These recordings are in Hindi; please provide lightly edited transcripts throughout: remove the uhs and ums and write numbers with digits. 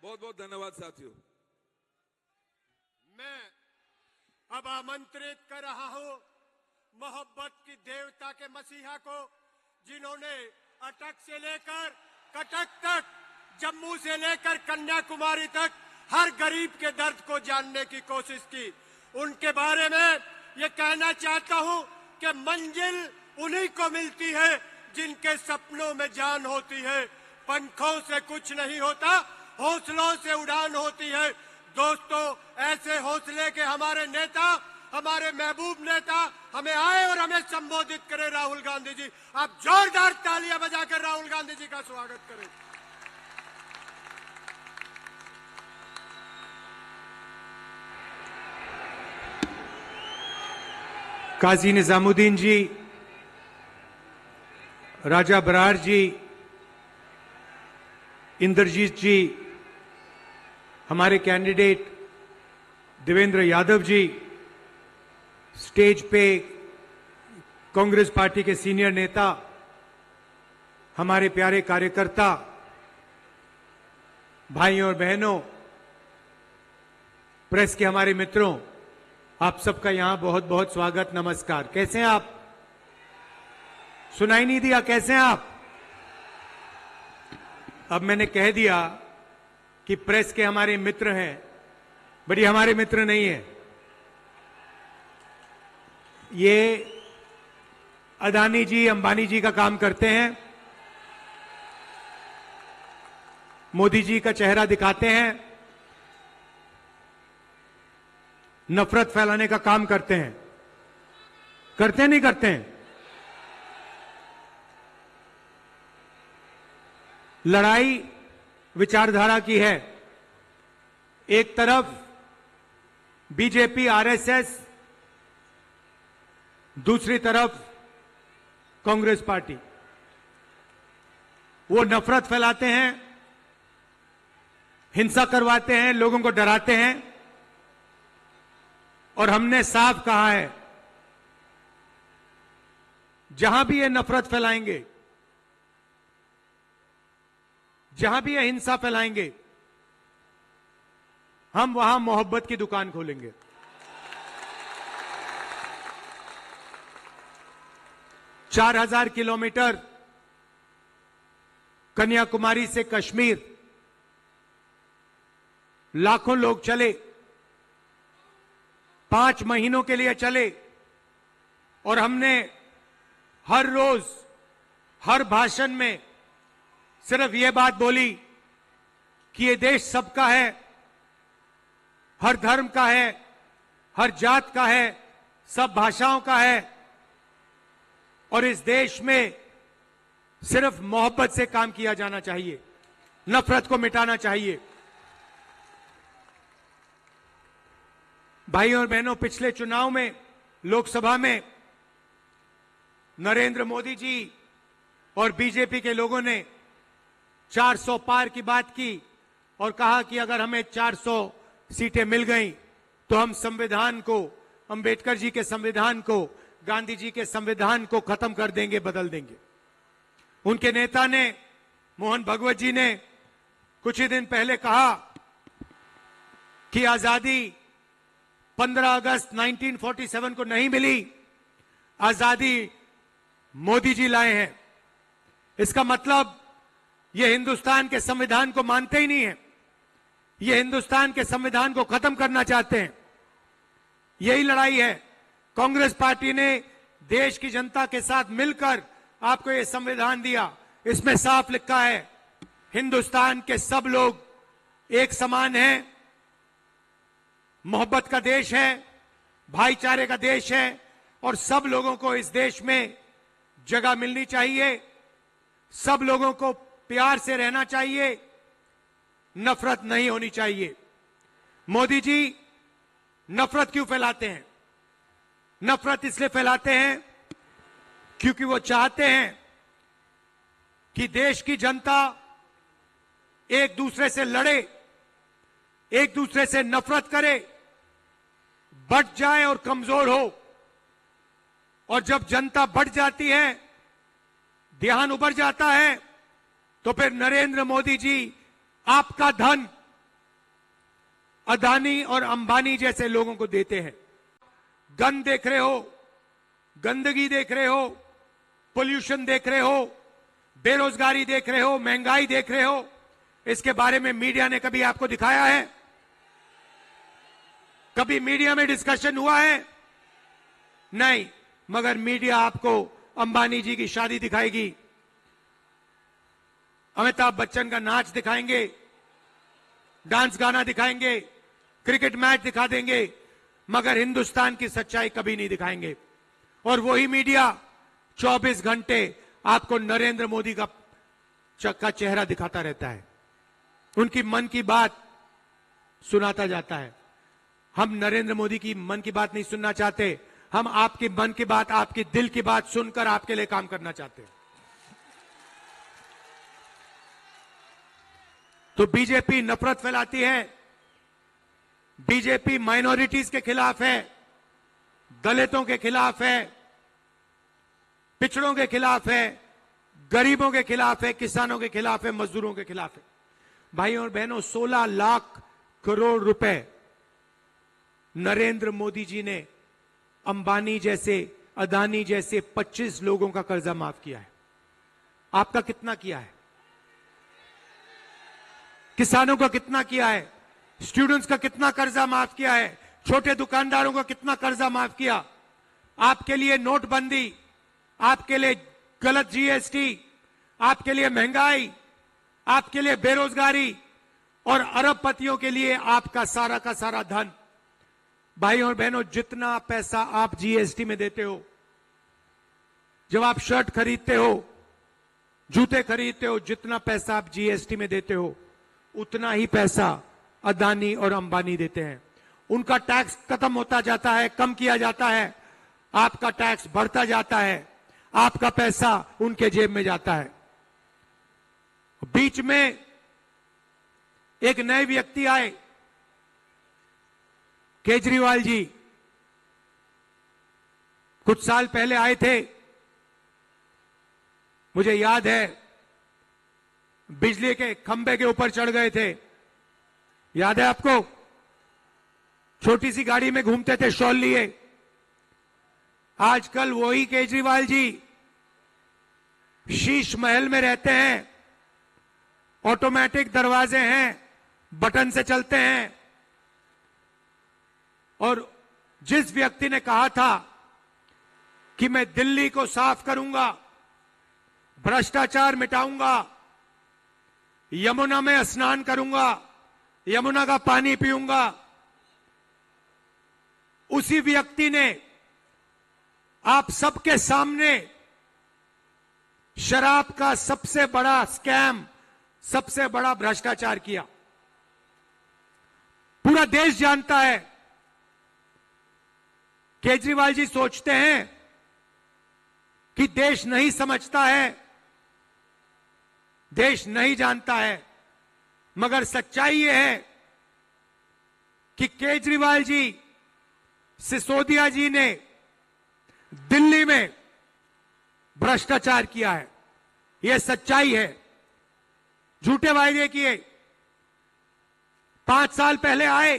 बहुत बहुत धन्यवाद साथियों। मैं अब आमंत्रित कर रहा हूं मोहब्बत की देवता के मसीहा को, जिन्होंने अटक से लेकर कटक तक, जम्मू से लेकर कन्याकुमारी तक हर गरीब के दर्द को जानने की कोशिश की। उनके बारे में ये कहना चाहता हूं कि मंजिल उन्हीं को मिलती है जिनके सपनों में जान होती है। पंखों से कुछ नहीं होता, हौसलों से उड़ान होती है। दोस्तों, ऐसे हौसले के हमारे नेता, हमारे महबूब नेता हमें आए और हमें संबोधित करें। राहुल गांधी जी, आप जोरदार तालियां बजाकर राहुल गांधी जी का स्वागत करें। काजी निजामुद्दीन जी, राजा बरार जी, इंद्रजीत जी, हमारे कैंडिडेट देवेंद्र यादव जी, स्टेज पे कांग्रेस पार्टी के सीनियर नेता, हमारे प्यारे कार्यकर्ता, भाइयों और बहनों, प्रेस के हमारे मित्रों, आप सबका यहां बहुत बहुत स्वागत, नमस्कार। कैसे हैं आप? सुनाई नहीं दिया? कैसे हैं आप? अब मैंने कह दिया कि प्रेस के हमारे मित्र हैं, बट ये हमारे मित्र नहीं है। ये अदानी जी, अंबानी जी का काम करते हैं, मोदी जी का चेहरा दिखाते हैं, नफरत फैलाने का काम करते हैं। करते हैं नहीं करते हैं? लड़ाई विचारधारा की है। एक तरफ बीजेपी आरएसएस, दूसरी तरफ कांग्रेस पार्टी। वो नफरत फैलाते हैं, हिंसा करवाते हैं, लोगों को डराते हैं। और हमने साफ कहा है, जहां भी ये नफरत फैलाएंगे, जहां भी ये हिंसा फैलाएंगे, हम वहां मोहब्बत की दुकान खोलेंगे। चार 4,000 किलोमीटर कन्याकुमारी से कश्मीर, लाखों लोग चले, 5 महीनों के लिए चले, और हमने हर रोज, हर भाषण में सिर्फ ये बात बोली कि ये देश सबका है, हर धर्म का है, हर जात का है, सब भाषाओं का है, और इस देश में सिर्फ मोहब्बत से काम किया जाना चाहिए, नफरत को मिटाना चाहिए। भाइयों और बहनों, पिछले चुनाव में, लोकसभा में, नरेंद्र मोदी जी और बीजेपी के लोगों ने 400 पार की बात की और कहा कि अगर हमें 400 सीटें मिल गई तो हम संविधान को, अंबेडकर जी के संविधान को, गांधी जी के संविधान को खत्म कर देंगे, बदल देंगे। उनके नेता ने, मोहन भगवत जी ने कुछ ही दिन पहले कहा कि आजादी 15 अगस्त 1947 को नहीं मिली, आजादी मोदी जी लाए हैं। इसका मतलब ये हिंदुस्तान के संविधान को मानते ही नहीं है, ये हिंदुस्तान के संविधान को खत्म करना चाहते हैं। यही लड़ाई है। कांग्रेस पार्टी ने देश की जनता के साथ मिलकर आपको ये संविधान दिया। इसमें साफ लिखा है, हिंदुस्तान के सब लोग एक समान हैं, मोहब्बत का देश है, भाईचारे का देश है, और सब लोगों को इस देश में जगह मिलनी चाहिए, सब लोगों को प्यार से रहना चाहिए, नफरत नहीं होनी चाहिए। मोदी जी नफरत क्यों फैलाते हैं? नफरत इसलिए फैलाते हैं क्योंकि वो चाहते हैं कि देश की जनता एक दूसरे से लड़े, एक दूसरे से नफरत करे, बढ़ जाए और कमजोर हो। और जब जनता बढ़ जाती है, ध्यान उबर जाता है, तो फिर नरेंद्र मोदी जी आपका धन, अदानी और अंबानी जैसे लोगों को देते हैं। गंद देख रहे हो, गंदगी देख रहे हो, पोल्यूशन देख रहे हो, बेरोजगारी देख रहे हो, महंगाई देख रहे हो। इसके बारे में मीडिया ने कभी आपको दिखाया है? कभी मीडिया में डिस्कशन हुआ है? नहीं। मगर मीडिया आपको अंबानी जी की शादी दिखाएगी, अमिताभ बच्चन का नाच दिखाएंगे, डांस गाना दिखाएंगे, क्रिकेट मैच दिखा देंगे, मगर हिंदुस्तान की सच्चाई कभी नहीं दिखाएंगे। और वही मीडिया 24 घंटे आपको नरेंद्र मोदी का चेहरा दिखाता रहता है, उनकी मन की बात सुनाता जाता है। हम नरेंद्र मोदी की मन की बात नहीं सुनना चाहते, हम आपकी मन की बात, आपकी दिल की बात सुनकर आपके लिए काम करना चाहते हैं। तो बीजेपी नफरत फैलाती है, बीजेपी माइनॉरिटीज के खिलाफ है, दलितों के खिलाफ है, पिछड़ों के खिलाफ है, गरीबों के खिलाफ है, किसानों के खिलाफ है, मजदूरों के खिलाफ है। भाइयों और बहनों, 16 लाख करोड़ रुपए नरेंद्र मोदी जी ने अंबानी जैसे, अदानी जैसे 25 लोगों का कर्जा माफ किया है। आपका कितना किया है? किसानों का कितना किया है? स्टूडेंट्स का कितना कर्जा माफ किया है? छोटे दुकानदारों का कितना कर्जा माफ किया? आपके लिए नोटबंदी, आपके लिए गलत जीएसटी, आपके लिए महंगाई, आपके लिए बेरोजगारी और अरबपतियों के लिए आपका सारा का सारा धन। भाइयों और बहनों, जितना पैसा आप जीएसटी में देते हो, जब आप शर्ट खरीदते हो, जूते खरीदते हो, जितना पैसा आप जीएसटी में देते हो, उतना ही पैसा अदानी और अंबानी देते हैं। उनका टैक्स खत्म होता जाता है, कम किया जाता है, आपका टैक्स बढ़ता जाता है, आपका पैसा उनके जेब में जाता है। बीच में एक नए व्यक्ति आए, केजरीवाल जी, कुछ साल पहले आए थे, मुझे याद है, बिजली के खंभे के ऊपर चढ़ गए थे, याद है आपको? छोटी सी गाड़ी में घूमते थे शॉल लिए। आजकल वही केजरीवाल जी शीश महल में रहते हैं, ऑटोमेटिक दरवाजे हैं, बटन से चलते हैं। और जिस व्यक्ति ने कहा था कि मैं दिल्ली को साफ करूंगा, भ्रष्टाचार मिटाऊंगा, यमुना में स्नान करूंगा, यमुना का पानी पीऊंगा, उसी व्यक्ति ने आप सबके सामने शराब का सबसे बड़ा स्कैम, सबसे बड़ा भ्रष्टाचार किया। पूरा देश जानता है। केजरीवाल जी सोचते हैं कि देश नहीं समझता है, देश नहीं जानता है, मगर सच्चाई यह है कि केजरीवाल जी, सिसोदिया जी ने दिल्ली में भ्रष्टाचार किया है। यह सच्चाई है। झूठे वायदे किए। 5 साल पहले आए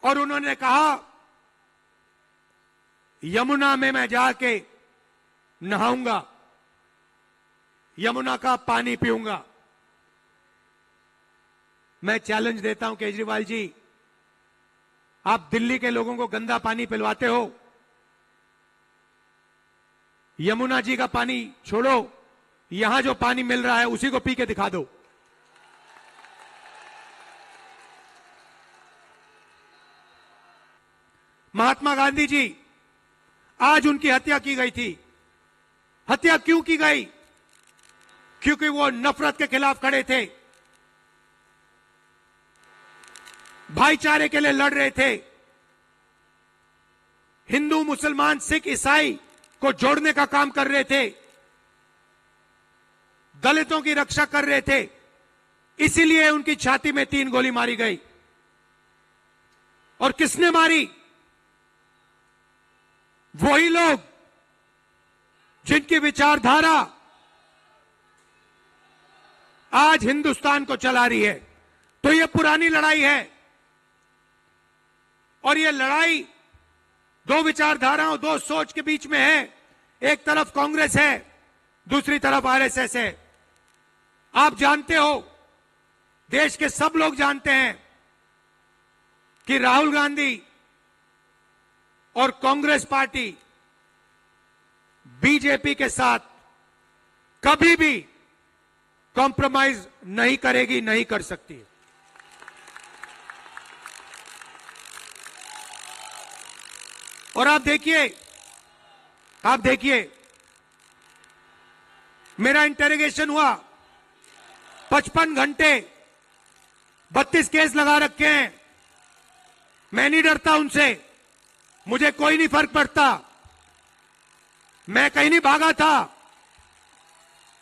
और उन्होंने कहा यमुना में मैं जाके नहाऊंगा, यमुना का पानी पीऊंगा। मैं चैलेंज देता हूं केजरीवाल जी, आप दिल्ली के लोगों को गंदा पानी पिलवाते हो, यमुना जी का पानी छोड़ो, यहां जो पानी मिल रहा है उसी को पी के दिखा दो। महात्मा गांधी जी, आज उनकी हत्या की गई थी। हत्या क्यों की गई? क्योंकि वो नफरत के खिलाफ खड़े थे, भाईचारे के लिए लड़ रहे थे, हिंदू, मुसलमान, सिख, ईसाई को जोड़ने का काम कर रहे थे, दलितों की रक्षा कर रहे थे। इसीलिए उनकी छाती में 3 गोली मारी गई। और किसने मारी? वही लोग जिनकी विचारधारा आज हिंदुस्तान को चला रही है। तो यह पुरानी लड़ाई है। और ये लड़ाई दो विचारधाराओं, दो सोच के बीच में है। एक तरफ कांग्रेस है, दूसरी तरफ आरएसएस है। आप जानते हो, देश के सब लोग जानते हैं कि राहुल गांधी और कांग्रेस पार्टी बीजेपी के साथ कभी भी कॉम्प्रोमाइज नहीं करेगी, नहीं कर सकती। और आप देखिए, मेरा इंटेरोगेशन हुआ 55 घंटे, 32 केस लगा रखे हैं। मैं नहीं डरता उनसे, मुझे कोई नहीं फर्क पड़ता। मैं कहीं नहीं भागा था,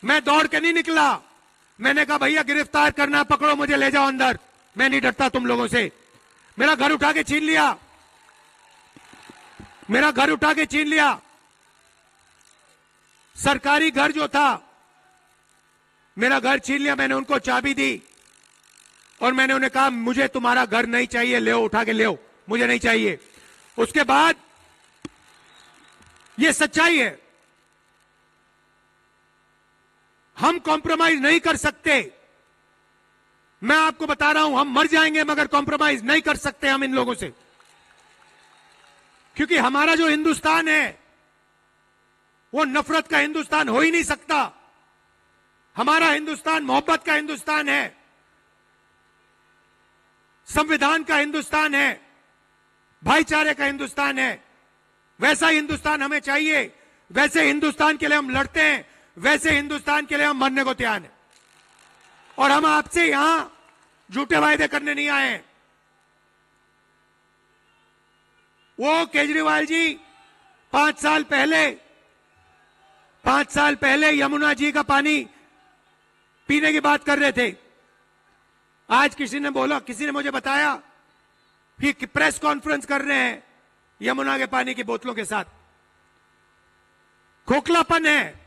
मैं दौड़ के नहीं निकला। मैंने कहा भैया गिरफ्तार करना, पकड़ो मुझे, ले जाओ अंदर। मैं नहीं डरता तुम लोगों से। मेरा घर उठा के छीन लिया, मेरा घर उठा के छीन लिया। सरकारी घर जो था, मेरा घर छीन लिया। मैंने उनको चाबी दी और मैंने उन्हें कहा मुझे तुम्हारा घर नहीं चाहिए, ले उठा के ले, मुझे नहीं चाहिए। उसके बाद ये सच्चाई है, हम कॉम्प्रोमाइज नहीं कर सकते। मैं आपको बता रहा हूं, हम मर जाएंगे मगर कॉम्प्रोमाइज नहीं कर सकते हम इन लोगों से। क्योंकि हमारा जो हिंदुस्तान है वो नफरत का हिंदुस्तान हो ही नहीं सकता। हमारा हिंदुस्तान मोहब्बत का हिंदुस्तान है, संविधान का हिंदुस्तान है, भाईचारे का हिंदुस्तान है। वैसा हिंदुस्तान हमें चाहिए। वैसे हिंदुस्तान के लिए हम लड़ते हैं, वैसे हिंदुस्तान के लिए हम मरने को तैयार हैं। और हम आपसे यहां झूठे वायदे करने नहीं आए हैं। वो केजरीवाल जी 5 साल पहले यमुना जी का पानी पीने की बात कर रहे थे। आज किसी ने मुझे बताया कि प्रेस कॉन्फ्रेंस कर रहे हैं यमुना के पानी की बोतलों के साथ। खोखलापन है,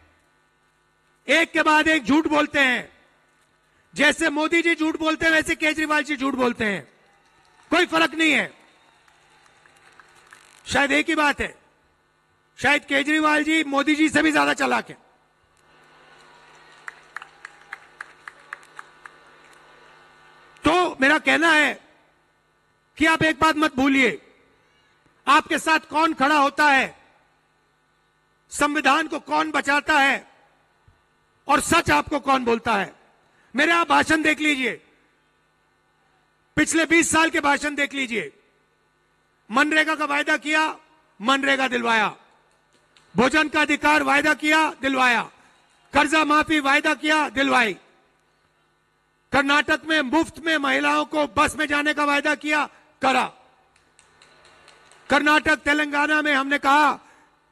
एक के बाद एक झूठ बोलते हैं। जैसे मोदी जी झूठ बोलते हैं वैसे केजरीवाल जी झूठ बोलते हैं, कोई फर्क नहीं है। शायद एक ही बात है, शायद केजरीवाल जी मोदी जी से भी ज्यादा चालाक है। तो मेरा कहना है कि आप एक बात मत भूलिए, आपके साथ कौन खड़ा होता है, संविधान को कौन बचाता है और सच आपको कौन बोलता है। मेरे आप भाषण देख लीजिए, पिछले 20 साल के भाषण देख लीजिए। मनरेगा का वायदा किया, मनरेगा दिलवाया। भोजन का अधिकार वायदा किया, दिलवाया। कर्जा माफी वायदा किया, दिलवाई। कर्नाटक में मुफ्त में महिलाओं को बस में जाने का वायदा किया, करा। कर्नाटक तेलंगाना में हमने कहा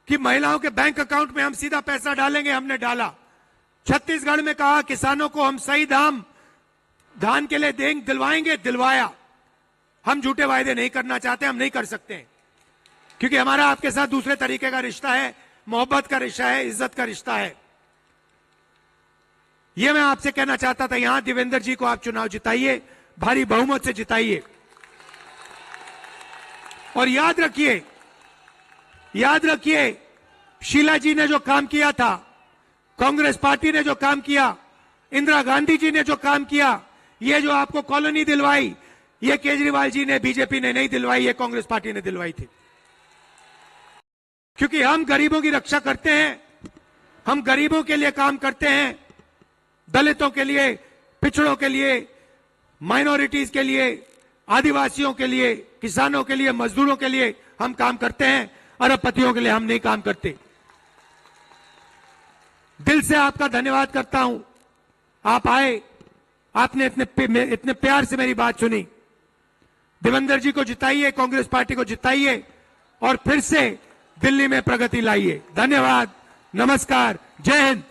कि महिलाओं के बैंक अकाउंट में हम सीधा पैसा डालेंगे, हमने डाला। छत्तीसगढ़ में कहा किसानों को हम सही दाम धान के लिए दिलवाएंगे, दिलवाया। हम झूठे वायदे नहीं करना चाहते, हम नहीं कर सकते हैं, क्योंकि हमारा आपके साथ दूसरे तरीके का रिश्ता है, मोहब्बत का रिश्ता है, इज्जत का रिश्ता है। यह मैं आपसे कहना चाहता था। यहां देवेंद्र जी को आप चुनाव जिताइए, भारी बहुमत से जिताइए। और याद रखिए, शीला जी ने जो काम किया था, कांग्रेस पार्टी ने जो काम किया, इंदिरा गांधी जी ने जो काम किया, ये जो आपको कॉलोनी दिलवाई, ये केजरीवाल जी ने, बीजेपी ने नहीं दिलवाई, ये कांग्रेस पार्टी ने दिलवाई थी। क्योंकि हम गरीबों की रक्षा करते हैं, हम गरीबों के लिए काम करते हैं, दलितों के लिए, पिछड़ों के लिए, माइनॉरिटीज के लिए, आदिवासियों के लिए, किसानों के लिए, मजदूरों के लिए हम काम करते हैं। अरबपतियों के लिए हम नहीं काम करते। दिल से आपका धन्यवाद करता हूं, आप आए, आपने इतने प्यार से मेरी बात सुनी। देवेंद्र जी को जिताइए, कांग्रेस पार्टी को जिताइए और फिर से दिल्ली में प्रगति लाइए। धन्यवाद, नमस्कार, जय हिंद।